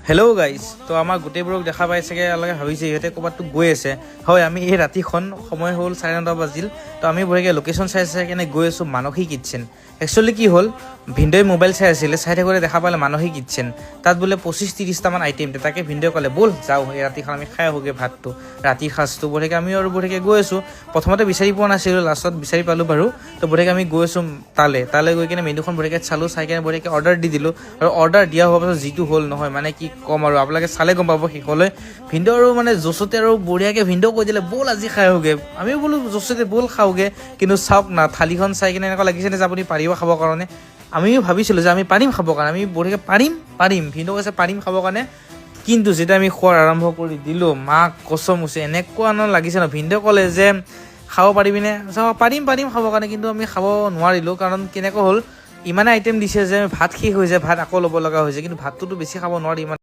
hello' guys তো আমাৰ গোটেইবোৰক দেখা পাই চাগে অলপ ভাবিছে ইহঁতে ক'ৰবাততো গৈ আছে হয় আমি এই ৰাতিখন সময় হ'ল 9:30 বাজিল তো আমি বঢ়িয়াকৈ লোকেশ্যন চাই কেনে গৈ আছোঁ মানসী কিটচেন একচুৱেলি কি হ'ল ভিনদেউ মোবাইল চাই আছিলে চাই থাকোঁতে দেখা পালে মানসী কিটচেন তাত বোলে 25-30টামান আইটেম তাকে ভিনদেউ ক'লে ব'ল যাওঁ এই ৰাতিখন আমি খাই আহোঁগৈ ভাতটো ৰাতিৰ সাঁজটো বঢ়িয়াকৈ আমি আৰু বঢ়িয়াকৈ গৈ আছোঁ প্ৰথমতে বিচাৰি পোৱা নাছিলোঁ লাষ্টত বিচাৰি পালোঁ বাৰু তো বঢ়িয়াকৈ আমি গৈ আছোঁ তালৈ গৈ কিনে মেনুখন বঢ়িয়াকৈ চালোঁ চাই কিনে বঢ়িয়াকৈ অৰ্ডাৰ দি দিলোঁ আৰু অৰ্ডাৰ দিয়া হোৱাৰ পাছত যিটো হ'ল নহয় মানে কি ক'ম আৰু আপোনালোকে চালে গম পাব শেষলৈ ভিনদেউ আৰু মানে জচতে আৰু বঢ়িয়াকৈ ভিনদেউ কৈ দিলে ব'ল আজি খাই আহোঁগৈ আমিও বোলো জচতে ব'ল খাওঁগৈ কিন্তু চাওক না থালিখন চাই কিনে এনেকুৱা লাগিছে যে আপুনি পাৰিব খাবৰ কাৰণে আমিও ভাবিছিলোঁ যে আমি পাৰিম খাবৰ কাৰণে আমি বঢ়িয়াকৈ পাৰিম ভিনদেউ কৈছে পাৰিম খাবৰ কাৰণে কিন্তু যেতিয়া আমি খোৱাৰ আৰম্ভ কৰি দিলোঁ মাক কচম হৈছে এনেকুৱা লাগিছে ন ভিনদেউ ক'লে যে খাব পাৰিবিনে পাৰিম খাবৰ কাৰণে কিন্তু আমি খাব নোৱাৰিলোঁ কাৰণ কেনেকুৱা হ'ল ইমানে আইটেম দিছে যে ভাত শেষ হৈ যায় ভাত আকৌ ল'ব লগা হৈছে কিন্তু ভাতটোতো বেছি খাব নোৱাৰি ইমান